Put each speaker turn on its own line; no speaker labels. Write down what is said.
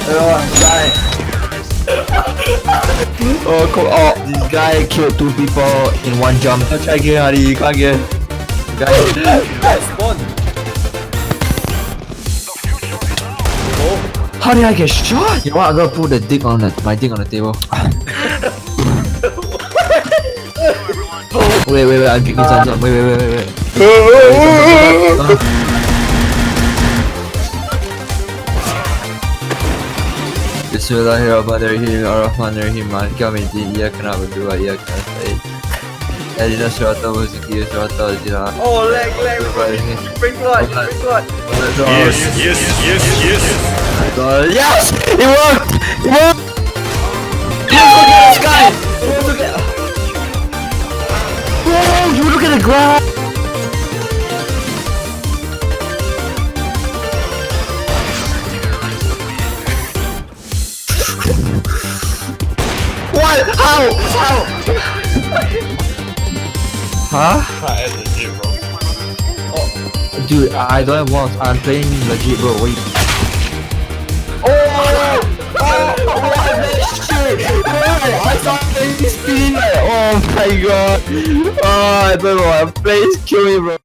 Guy. Oh, this guy killed 2 people in 1 jump. Try again, Hari. Come again. Guy.
Spawn.
How did I get shot? You know what? I'm gonna put my dick on the table. Wait, I'm drinking some. Wait. Bismillahirrahmanirrahim. Malika min din iyyaka na'budu wa iyyaka nasta'in. Ihdinas siratal mustaqim siratal ladzina
Oh, lag. Bring blood.
Yes.
Yes! It worked! Yes, look at this guy! Whoa, you look at the ground! What? How? Huh?
Legit, bro.
Dude, I don't have walls. I'm playing legit, bro. Wait. What the shit? I saw this spinning. Oh my god. Oh, I don't know. Please kill me, bro.